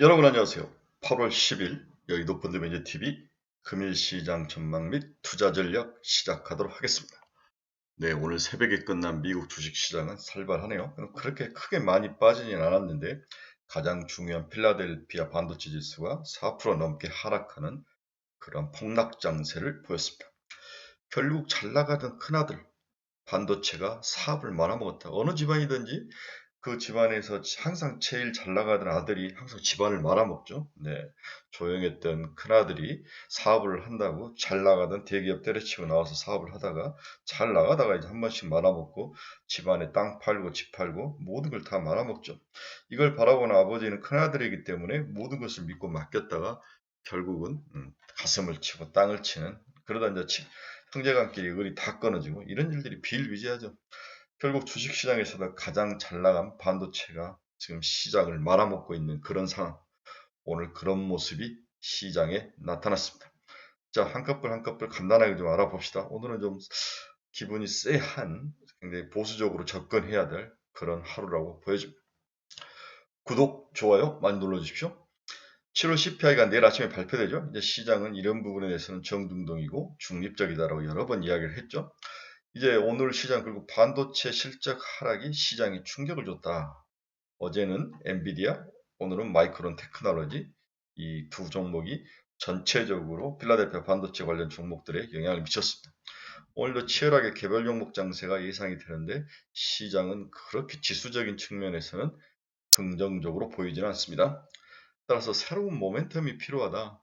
여러분 안녕하세요. 8월 10일 여의도 펀드매니저TV 금일시장 전망 및 투자 전략 시작하도록 하겠습니다. 네, 오늘 새벽에 끝난 미국 주식시장은 살벌하네요. 그렇게 크게 많이 빠지진 않았는데 가장 중요한 필라델피아 반도체 지수가 4% 넘게 하락하는 그런 폭락 장세를 보였습니다. 결국 잘 나가던 큰아들 반도체가 사업을 말아먹었다. 어느 집안이든지 그 집안에서 항상 제일 잘 나가던 아들이 항상 집안을 말아먹죠. 네. 조용했던 큰아들이 사업을 한다고 잘 나가던 대기업 때려치고 나와서 사업을 하다가 잘 나가다가 이제 한 번씩 말아먹고 집안에 땅 팔고 집 팔고 모든 걸 다 말아먹죠. 이걸 바라보는 아버지는 큰아들이기 때문에 모든 것을 믿고 맡겼다가 결국은 가슴을 치고 땅을 치는 그러다 이제 형제간끼리 을이 다 끊어지고 이런 일들이 비일비재하죠. 결국 주식시장에서도 가장 잘 나간 반도체가 지금 시장을 말아먹고 있는 그런 상황. 오늘 그런 모습이 시장에 나타났습니다. 자, 한꺼풀 한꺼풀 간단하게 좀 알아봅시다. 오늘은 좀 기분이 쎄한 굉장히 보수적으로 접근해야 될 그런 하루라고 보여집니다. 구독, 좋아요 많이 눌러주십시오. 7월 CPI가 내일 아침에 발표되죠. 이제 시장은 이런 부분에 대해서는 정중동이고 중립적이다라고 여러 번 이야기를 했죠. 이제 오늘 시장 그리고 반도체 실적 하락이 시장에 충격을 줬다. 어제는 엔비디아, 오늘은 마이크론 테크놀로지 이 두 종목이 전체적으로 필라델피아 반도체 관련 종목들에 영향을 미쳤습니다. 오늘도 치열하게 개별 종목 장세가 예상이 되는데 시장은 그렇게 지수적인 측면에서는 긍정적으로 보이지는 않습니다. 따라서 새로운 모멘텀이 필요하다.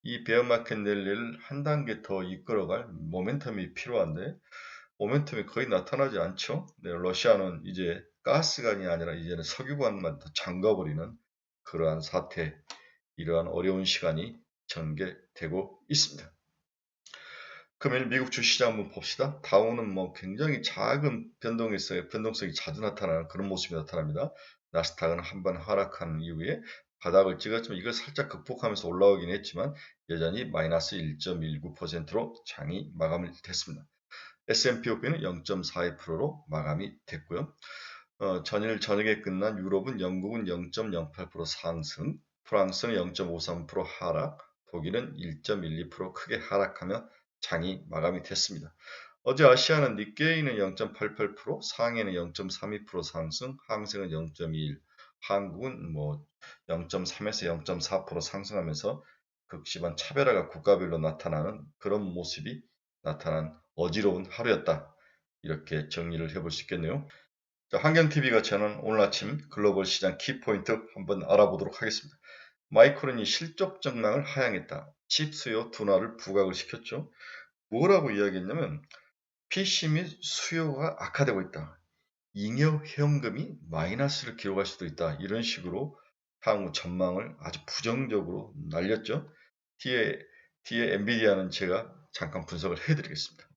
이 베어마켓 랠리를 한 단계 더 이끌어갈 모멘텀이 필요한데 모멘텀이 거의 나타나지 않죠. 네, 러시아는 이제 가스관이 아니라 이제는 석유관만 더 잠가버리는 그러한 사태, 이러한 어려운 시간이 전개되고 있습니다. 금일 미국 주시장 한번 봅시다. 다우는 뭐 굉장히 작은 변동성이 자주 나타나는 그런 모습이 나타납니다. 나스닥은 한번 하락한 이후에 바닥을 찍었지만 이걸 살짝 극복하면서 올라오긴 했지만 여전히 마이너스 1.19%로 장이 마감됐습니다. S&P 500는 0.42%로 마감이 됐고요. 전일 저녁에 끝난 유럽은 영국은 0.08% 상승, 프랑스는 0.53% 하락, 독일은 1.12% 크게 하락하며 장이 마감이 됐습니다. 어제 아시아는 니케이는 0.88%, 상해는 0.32% 상승, 항생은 0.21%, 한국은 뭐 0.3에서 0.4% 상승하면서 극심한 차별화가 국가별로 나타나는 그런 모습이 나타난 어지러운 하루였다. 이렇게 정리를 해볼 수 있겠네요. 자, 환경TV가 전한 오늘 아침 글로벌 시장 키포인트 한번 알아보도록 하겠습니다. 마이크론이 실적 전망을 하향했다. 칩 수요 둔화를 부각을 시켰죠. 뭐라고 이야기했냐면 PC 및 수요가 악화되고 있다. 잉여 회원금이 마이너스를 기록할 수도 있다. 이런 식으로 향후 전망을 아주 부정적으로 날렸죠. 뒤에 엔비디아는 제가 잠깐 분석을 해드리겠습니다.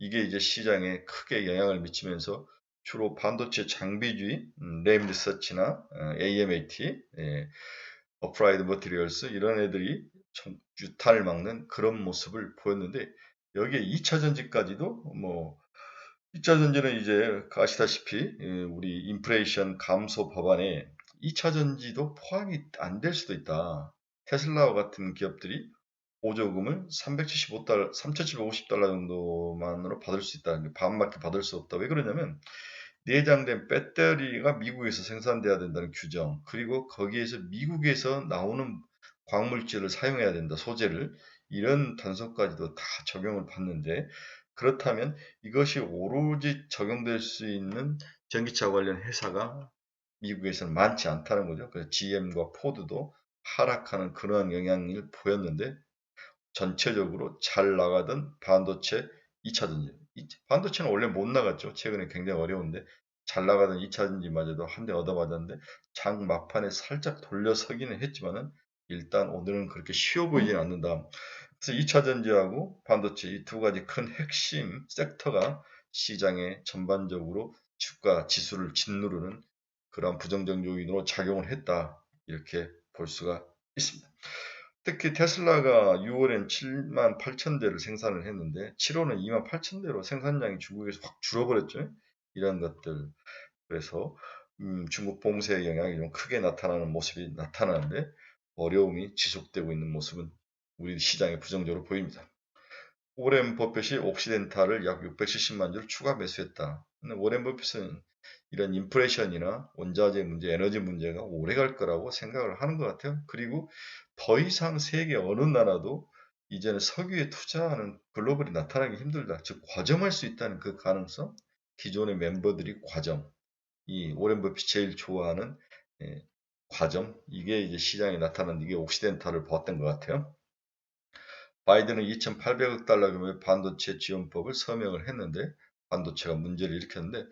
이게 이제 시장에 크게 영향을 미치면서 주로 반도체 장비주의, 램 리서치나 AMAT, 어프라이드 머티리얼스 이런 애들이 유탄을 막는 그런 모습을 보였는데 여기에 2차 전지까지도 뭐 2차 전지는 이제 아시다시피 우리 인플레이션 감소 법안에 2차 전지도 포함이 안 될 수도 있다. 테슬라와 같은 기업들이 보조금을 375달러, 3,750달러 정도만으로 받을 수 있다. 반밖에 받을 수 없다. 왜 그러냐면 내장된 배터리가 미국에서 생산돼야 된다는 규정, 그리고 거기에서 미국에서 나오는 광물질을 사용해야 된다. 소재를 이런 단서까지도 다 적용을 받는데 그렇다면 이것이 오로지 적용될 수 있는 전기차 관련 회사가 미국에서는 많지 않다는 거죠. 그래서 GM과 포드도 하락하는 그러한 영향을 보였는데 전체적으로 잘 나가던 반도체 2차 전지. 반도체는 원래 못 나갔죠. 최근에 굉장히 어려운데 잘 나가던 2차 전지마저도 한 대 얻어맞았는데 장 막판에 살짝 돌려서기는 했지만은 일단 오늘은 그렇게 쉬워 보이진 않는다. 그래서 2차 전지하고 반도체 이 두 가지 큰 핵심 섹터가 시장에 전반적으로 주가 지수를 짓누르는 그런 부정적 요인으로 작용을 했다. 이렇게 볼 수가 있습니다. 특히 테슬라가 6월엔 7만 8천 대를 생산을 했는데 7월은 2만 8천 대로 생산량이 중국에서 확 줄어버렸죠. 이런 것들. 그래서 중국 봉쇄의 영향이 좀 크게 나타나는 모습이 나타나는데 어려움이 지속되고 있는 모습은 우리 시장에 부정적으로 보입니다. 오렌 버핏이 옥시덴탈을 약 670만 주를 추가 매수했다. 근데 오렌 버핏은 이런 인플레이션이나 원자재 문제, 에너지 문제가 오래 갈 거라고 생각을 하는 것 같아요. 그리고 더 이상 세계 어느 나라도 이제는 석유에 투자하는 글로벌이 나타나기 힘들다. 즉 과점할 수 있다는 그 가능성, 기존의 멤버들이 과점, 이 오렌 버핏이 제일 좋아하는 예, 과점, 이게 이제 시장에 나타난 이게 옥시덴탈을 보았던 것 같아요. 바이든은 2,800억 달러 규모의 반도체 지원법을 서명을 했는데 반도체가 문제를 일으켰는데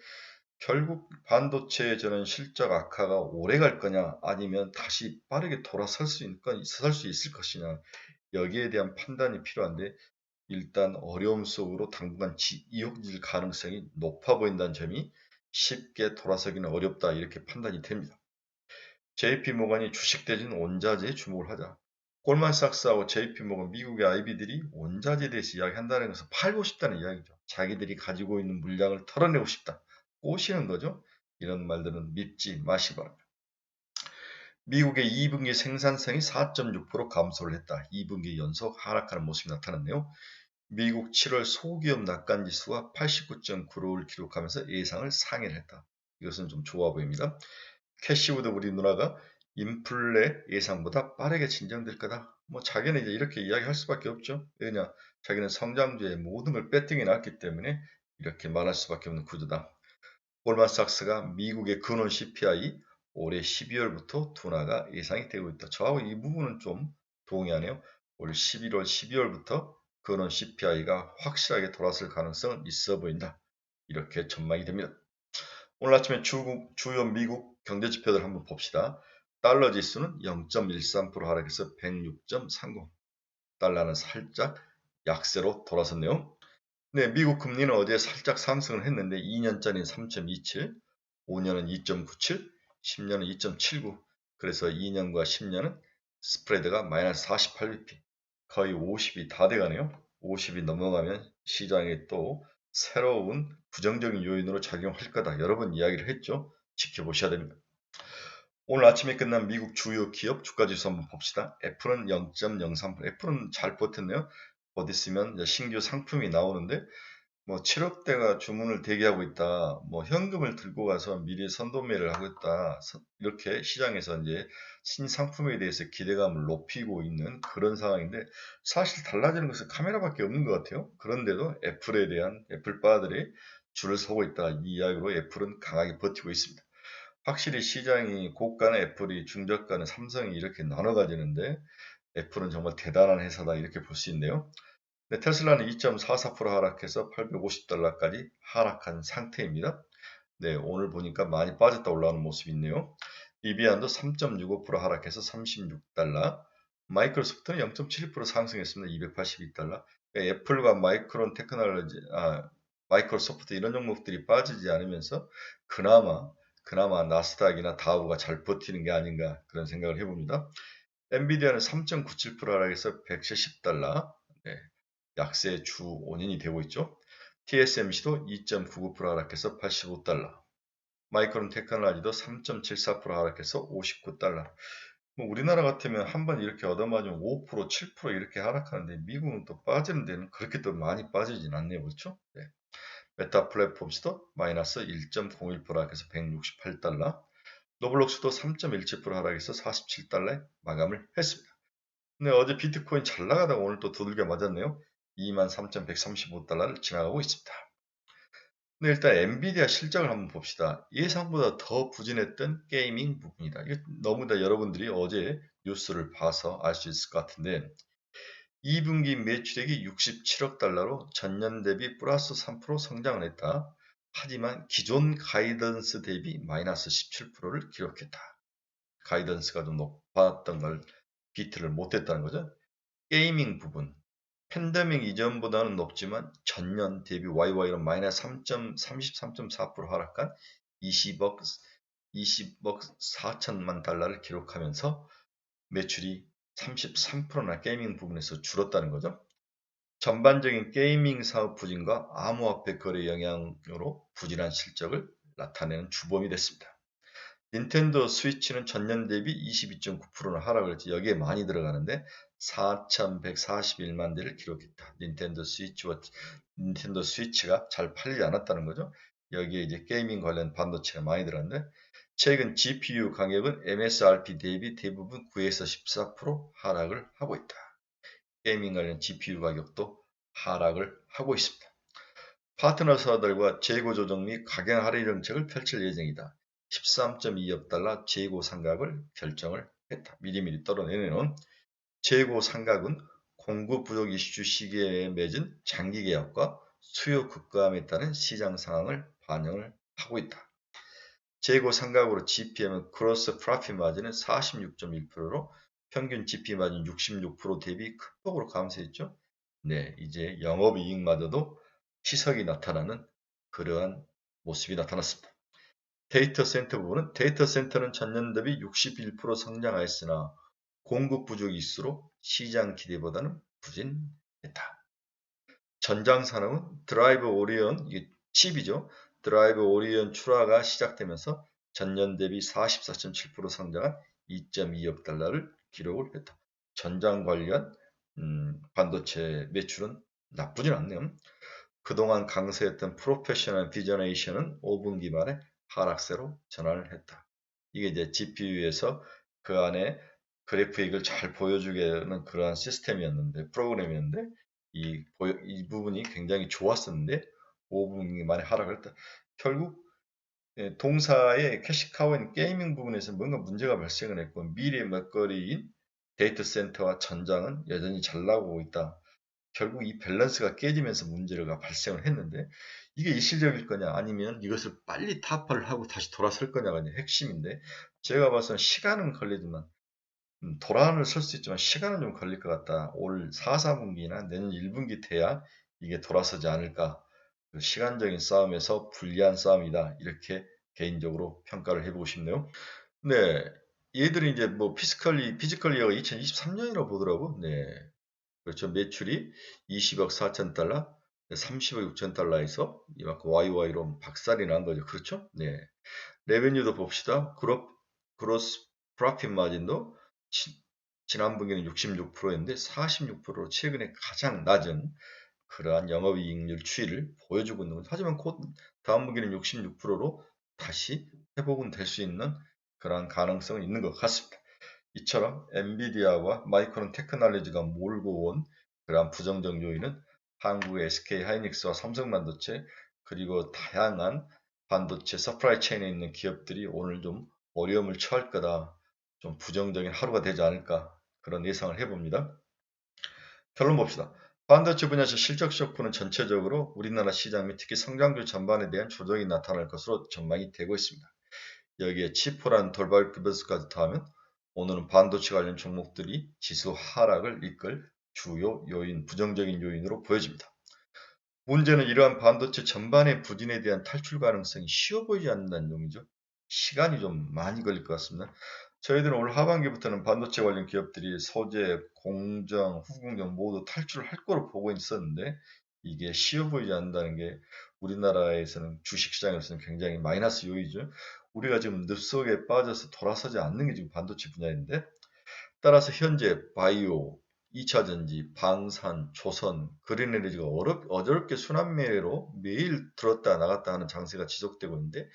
결국 반도체의 저는 실적 악화가 오래 갈 거냐 아니면 다시 빠르게 돌아설 수 있을 것이냐 여기에 대한 판단이 필요한데 일단 어려움 속으로 당분간 이어질 가능성이 높아 보인다는 점이 쉽게 돌아서기는 어렵다 이렇게 판단이 됩니다. JP모건이 주식 대신 원자재에 주목을 하자. 골만삭스하고 JP모건 미국의 IB들이 원자재에 대해서 이야기한다는 것은 팔고 싶다는 이야기죠. 자기들이 가지고 있는 물량을 털어내고 싶다. 꼬시는 거죠. 이런 말들은 믿지 마시기 바랍니다. 미국의 2분기 생산성이 4.6% 감소를 했다. 2분기 연속 하락하는 모습이 나타났네요. 미국 7월 소기업 낙관지수가 89.9를 기록하면서 예상을 상회를 했다. 이것은 좀 좋아 보입니다. 캐시우드 우리 누나가 인플레 예상보다 빠르게 진정될 거다. 뭐 자기는 이제 이렇게 이야기할 수밖에 없죠. 왜냐, 자기는 성장주에 모든 걸 배팅해 놨기 때문에 이렇게 말할 수밖에 없는 구조다. 골만삭스가 미국의 근원 CPI 올해 12월부터 둔화가 예상이 되고 있다. 저하고 이 부분은 좀 동의하네요. 올 11월, 12월부터 근원 CPI가 확실하게 돌아설 가능성은 있어 보인다. 이렇게 전망이 됩니다. 오늘 아침에 주요 미국 경제 지표들 한번 봅시다. 달러 지수는 0.13% 하락해서 106.30. 달러는 살짝 약세로 돌아섰네요. 네, 미국 금리는 어제 살짝 상승을 했는데 2년짜리는 3.27, 5년은 2.97, 10년은 2.79. 그래서 2년과 10년은 스프레드가 마이너스 48bp. 거의 50이 다 돼가네요. 50이 넘어가면 시장에 또 새로운 부정적인 요인으로 작용할 거다. 여러 번 이야기를 했죠. 지켜보셔야 됩니다. 오늘 아침에 끝난 미국 주요 기업 주가지수 한번 봅시다. 애플은 0.03%. 애플은 잘 버텼네요. 곧 있으면 신규 상품이 나오는데 뭐 7억대가 주문을 대기하고 있다. 뭐 현금을 들고 가서 미리 선도매를 하고 있다. 이렇게 시장에서 이제 신상품에 대해서 기대감을 높이고 있는 그런 상황인데 사실 달라지는 것은 카메라밖에 없는 것 같아요. 그런데도 애플에 대한 애플바들이 줄을 서고 있다. 이 이야기로 애플은 강하게 버티고 있습니다. 확실히 시장이 고가는 애플이 중저가는 삼성이 이렇게 나눠 가지는데 애플은 정말 대단한 회사다 이렇게 볼 수 있네요. 네, 테슬라는 2.44% 하락해서 850달러까지 하락한 상태입니다. 네, 오늘 보니까 많이 빠졌다 올라오는 모습이 있네요. 이비안도 3.65% 하락해서 36달러. 마이크로소프트는 0.72% 상승했습니다. 282달러. 애플과 마이크론 테크놀로지, 마이크로소프트 이런 종목들이 빠지지 않으면서 그나마 나스닥이나 다우가 잘 버티는 게 아닌가 그런 생각을 해봅니다. 엔비디아는 3.97% 하락해서 170달러. 네, 약세 주 5년이 되고 있죠. TSMC도 2.99% 하락해서 85달러. 마이크론 테크놀로지도 3.74% 하락해서 59달러. 뭐 우리나라 같으면 한번 이렇게 얻어맞으면 5%, 7% 이렇게 하락하는데 미국은 또 빠지는 데는 그렇게 또 많이 빠지진 않네요. 그렇죠? 네. 메타 플랫폼스도 마이너스 1.01% 하락해서 168달러. 노블록스도 3.17% 하락해서 47달러에 마감을 했습니다. 근데 어제 비트코인 잘 나가다가 오늘 또 두들겨 맞았네요. 23,135달러를 지나가고 있습니다. 근데 일단 엔비디아 실적을 한번 봅시다. 예상보다 더 부진했던 게이밍 부분이다. 이게 너무 다 여러분들이 어제 뉴스를 봐서 알 수 있을 것 같은데 2분기 매출액이 67억 달러로 전년 대비 플러스 3% 성장을 했다. 하지만 기존 가이던스 대비 마이너스 17%를 기록했다. 가이던스가 좀 높았던 걸 비트를 못했다는 거죠. 게이밍 부분 팬데믹 이전보다는 높지만 전년 대비 YY로 마이너스 33.4% 하락한 20억 4천만 달러를 기록하면서 매출이 33%나 게이밍 부분에서 줄었다는 거죠. 전반적인 게이밍 사업 부진과 암호화폐 거래 영향으로 부진한 실적을 나타내는 주범이 됐습니다. 닌텐도 스위치는 전년 대비 22.9%나 하락을 했지. 여기에 많이 들어가는데 4,141만 대를 기록했다. 닌텐도 스위치가 잘 팔리지 않았다는 거죠. 여기에 이제 게이밍 관련 반도체가 많이 들어갔는데 최근 GPU 가격은 MSRP 대비 대부분 9에서 14% 하락을 하고 있다. 게이밍 관련 GPU 가격도 하락을 하고 있습니다. 파트너사들과 재고 조정 및 가격 할인 정책을 펼칠 예정이다. 13.2억 달러 재고 상각을 결정을 했다. 미리미리 떨어내는 재고 상각은 공급 부족 이슈 시기에 맺은 장기 계약과 수요 급감에 따른 시장 상황을 반영을 하고 있다. 재고 상각으로 GPM은 크로스 프로핏 마진은 46.1%로 평균 GP 마진 66% 대비 큰 폭으로 감소했죠. 네, 이제 영업이익마저도 희석이 나타나는 그러한 모습이 나타났습니다. 데이터 센터 부분은 데이터 센터는 전년 대비 61% 성장하였으나 공급 부족 이슈로 시장 기대보다는 부진했다. 전장 산업은 드라이브 오리온, 이게 칩이죠. 드라이브 오리온 출하가 시작되면서 전년 대비 44.7% 성장한 2.2억 달러를 기록을 했다. 전장 관련 반도체 매출은 나쁘진 않네요. 그동안 강세했던 프로페셔널 비저네이션은 5분기 말에 하락세로 전환을 했다. 이게 이제 GPU에서 그 안에 그래픽을 잘 보여주게 하는 그러한 시스템이었는데, 프로그램이었는데, 이 부분이 굉장히 좋았었는데, 5분기 만에 하락을 했다. 결국, 동사의 캐시카우인 게이밍 부분에서 뭔가 문제가 발생을 했고, 미래의 먹거리인 데이터 센터와 전장은 여전히 잘 나오고 있다. 결국 이 밸런스가 깨지면서 문제가 발생을 했는데 이게 일시적일 거냐 아니면 이것을 빨리 타파를 하고 다시 돌아설 거냐가 이제 핵심인데 제가 봐서는 시간은 걸리지만 돌아는 설 수 있지만 시간은 좀 걸릴 것 같다. 올 4, 4분기나 내년 1분기 돼야 이게 돌아서지 않을까. 그 시간적인 싸움에서 불리한 싸움이다. 이렇게 개인적으로 평가를 해보고 싶네요. 네. 얘들이 이제 뭐 피지컬 이어가 2023년이라고 보더라고. 네. 그렇죠. 매출이 20억 4천 달러, 30억 6천 달러에서 이만큼 YY로 박살이 난 거죠. 그렇죠? 네. 레베뉴도 봅시다. 그로스 프로핏 마진도 지난 분기는 66%였는데 46%로 최근에 가장 낮은 그러한 영업이익률 추이를 보여주고 있는 거죠. 하지만 곧 다음 분기는 66%로 다시 회복은 될 수 있는 그러한 가능성은 있는 것 같습니다. 이처럼 엔비디아와 마이크론 테크놀로지가 몰고 온 그러한 부정적 요인은 한국의 SK 하이닉스와 삼성반도체 그리고 다양한 반도체 서프라이 체인에 있는 기업들이 오늘 좀 어려움을 처할 거다. 좀 부정적인 하루가 되지 않을까 그런 예상을 해봅니다. 결론 봅시다. 반도체 분야에서 실적 쇼크는 전체적으로 우리나라 시장 및 특히 성장률 전반에 대한 조정이 나타날 것으로 전망이 되고 있습니다. 여기에 치포란 돌발 급여수까지 더하면 오늘은 반도체 관련 종목들이 지수 하락을 이끌 주요 요인, 부정적인 요인으로 보여집니다. 문제는 이러한 반도체 전반의 부진에 대한 탈출 가능성이 쉬워 보이지 않는다는 점이죠. 시간이 좀 많이 걸릴 것 같습니다. 저희들은 올 하반기부터는 반도체 관련 기업들이 소재, 공정, 후공정 모두 탈출을 할 거로 보고 있었는데 이게 쉬워 보이지 않는다는 게 우리나라에서는 주식시장에서는 굉장히 마이너스 요인이죠. 우리가 지금 늪속에 빠져서 돌아서지 않는 게 지금 반도체 분야인데 따라서 현재 바이오, 2차전지, 방산, 조선, 그린에너지가 어저럽게 순환매로 매일 들었다 나갔다 하는 장세가 지속되고 있는데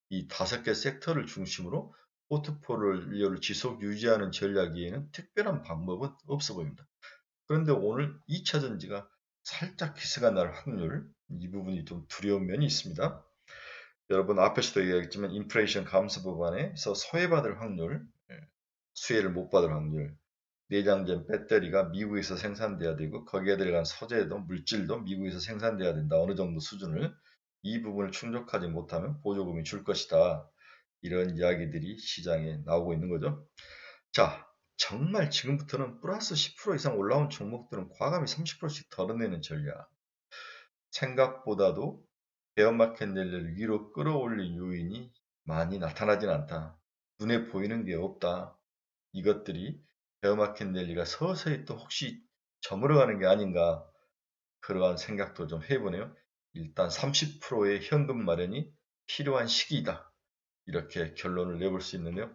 이 5개 섹터를 중심으로 포트폴리오를 지속 유지하는 전략에는 특별한 방법은 없어 보입니다. 그런데 오늘 2차전지가 살짝 기세가 날 확률, 이 부분이 좀 두려운 면이 있습니다. 여러분 앞에서도 얘기했지만 인플레이션 감소 법안에서 소외받을 확률, 수혜를 못 받을 확률, 내장된 배터리가 미국에서 생산돼야 되고 거기에 들어간 소재도 물질도 미국에서 생산돼야 된다. 어느 정도 수준을 이 부분을 충족하지 못하면 보조금이 줄 것이다. 이런 이야기들이 시장에 나오고 있는 거죠. 자, 정말 지금부터는 플러스 10% 이상 올라온 종목들은 과감히 30%씩 덜어내는 전략. 생각보다도 베어마켓 랠리를 위로 끌어올릴 요인이 많이 나타나진 않다. 눈에 보이는 게 없다. 이것들이 베어마켓 랠리가 서서히 또 혹시 저물어가는 게 아닌가 그러한 생각도 좀 해보네요. 일단 30%의 현금 마련이 필요한 시기이다. 이렇게 결론을 내볼 수 있는데요.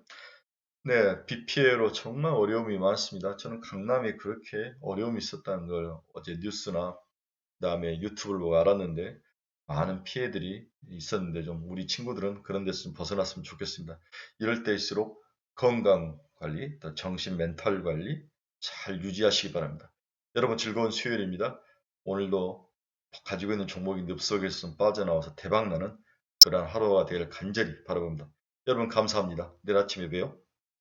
네, 비 피해로 정말 어려움이 많습니다. 저는 강남이 그렇게 어려움이 있었다는 걸 어제 뉴스나 그다음에 유튜브를 보고 알았는데 많은 피해들이 있었는데 좀 우리 친구들은 그런 데서 좀 벗어났으면 좋겠습니다. 이럴 때일수록 건강 관리, 또 정신 멘탈 관리 잘 유지하시기 바랍니다. 여러분 즐거운 수요일입니다. 오늘도 가지고 있는 종목이 늪속에서 좀 빠져나와서 대박나는 그러한 하루가 되기를 간절히 바라봅니다. 여러분 감사합니다. 내일 아침에 봬요.